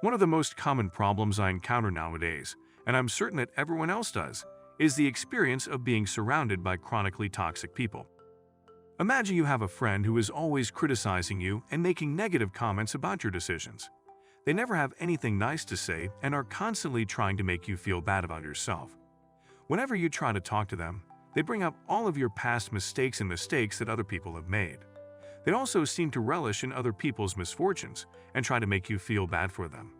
One of the most common problems I encounter nowadays, and I'm certain that everyone else does, is the experience of being surrounded by chronically toxic people. Imagine you have a friend who is always criticizing you and making negative comments about your decisions. They never have anything nice to say and are constantly trying to make you feel bad about yourself. Whenever you try to talk to them, they bring up all of your past mistakes and mistakes that other people have made. They also seem to relish in other people's misfortunes and try to make you feel bad for them.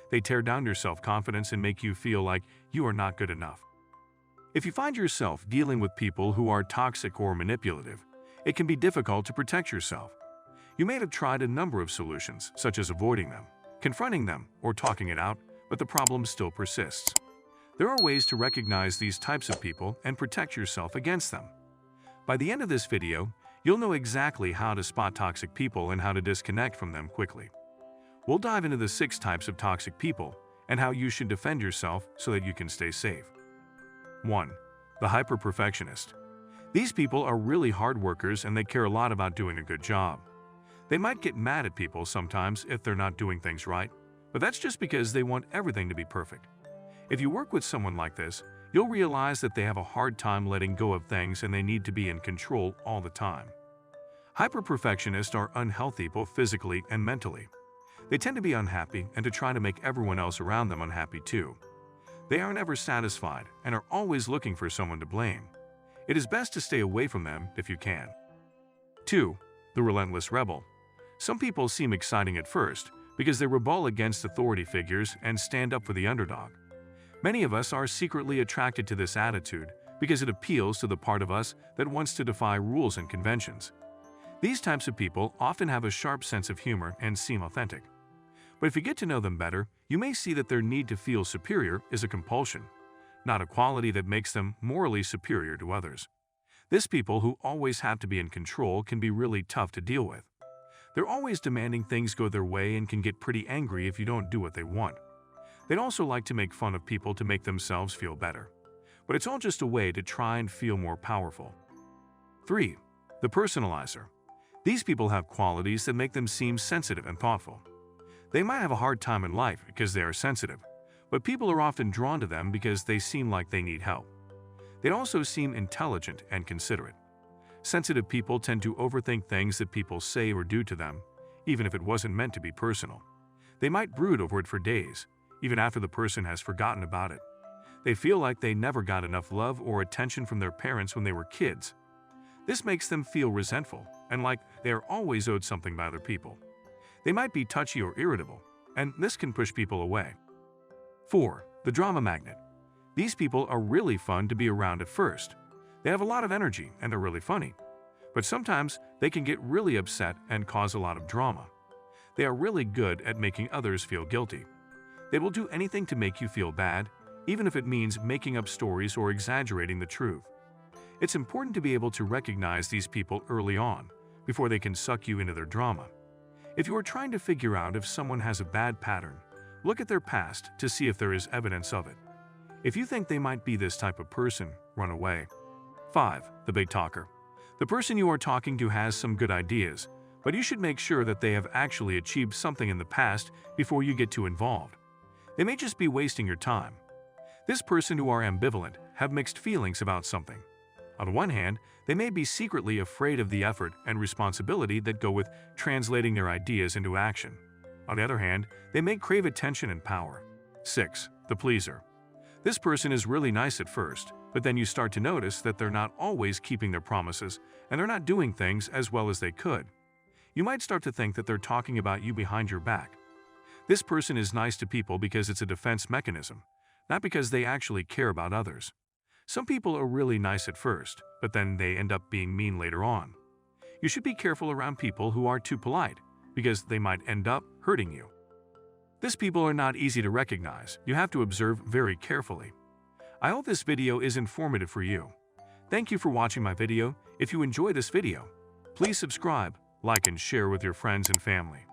They tear down your self-confidence and make you feel like you are not good enough. If you find yourself dealing with people who are toxic or manipulative, it can be difficult to protect yourself. You may have tried a number of solutions, such as avoiding them, confronting them, or talking it out, but the problem still persists. There are ways to recognize these types of people and protect yourself against them. By the end of this video, you'll know exactly how to spot toxic people and how to disconnect from them quickly. We'll dive into the 6 types of toxic people and how you should defend yourself so that you can stay safe. 1. The hyper-perfectionist. These people are really hard workers and they care a lot about doing a good job. They might get mad at people sometimes if they're not doing things right, but that's just because they want everything to be perfect. If you work with someone like this, you'll realize that they have a hard time letting go of things and they need to be in control all the time. Hyper-perfectionists are unhealthy both physically and mentally. They tend to be unhappy and to try to make everyone else around them unhappy too. They are never satisfied and are always looking for someone to blame. It is best to stay away from them if you can. 2. The relentless rebel. Some people seem exciting at first because they rebel against authority figures and stand up for the underdog. Many of us are secretly attracted to this attitude because it appeals to the part of us that wants to defy rules and conventions. These types of people often have a sharp sense of humor and seem authentic. But if you get to know them better, you may see that their need to feel superior is a compulsion, not a quality that makes them morally superior to others. These people who always have to be in control can be really tough to deal with. They're always demanding things go their way and can get pretty angry if you don't do what they want. They'd also like to make fun of people to make themselves feel better. But it's all just a way to try and feel more powerful. 3. The personalizer. These people have qualities that make them seem sensitive and thoughtful. They might have a hard time in life because they are sensitive, but people are often drawn to them because they seem like they need help. They also seem intelligent and considerate. Sensitive people tend to overthink things that people say or do to them, even if it wasn't meant to be personal. They might brood over it for days, even after the person has forgotten about it. They feel like they never got enough love or attention from their parents when they were kids. This makes them feel resentful and like they are always owed something by other people. They might be touchy or irritable, and this can push people away. 4. The drama magnet. These people are really fun to be around at first. They have a lot of energy and they're really funny. But sometimes they can get really upset and cause a lot of drama. They are really good at making others feel guilty. They will do anything to make you feel bad, even if it means making up stories or exaggerating the truth. It's important to be able to recognize these people early on, before they can suck you into their drama. If you are trying to figure out if someone has a bad pattern, look at their past to see if there is evidence of it. If you think they might be this type of person, run away. 5. The big talker. The person you are talking to has some good ideas, but you should make sure that they have actually achieved something in the past before you get too involved. They may just be wasting your time. This person who are ambivalent have mixed feelings about something. On the one hand, they may be secretly afraid of the effort and responsibility that go with translating their ideas into action. On the other hand, they may crave attention and power. 6. The pleaser. This person is really nice at first, but then you start to notice that they're not always keeping their promises and they're not doing things as well as they could. You might start to think that they're talking about you behind your back. This person is nice to people because it's a defense mechanism, not because they actually care about others. Some people are really nice at first, but then they end up being mean later on. You should be careful around people who are too polite, because they might end up hurting you. These people are not easy to recognize. You have to observe very carefully. I hope this video is informative for you. Thank you for watching my video. If you enjoy this video, please subscribe, like and share with your friends and family.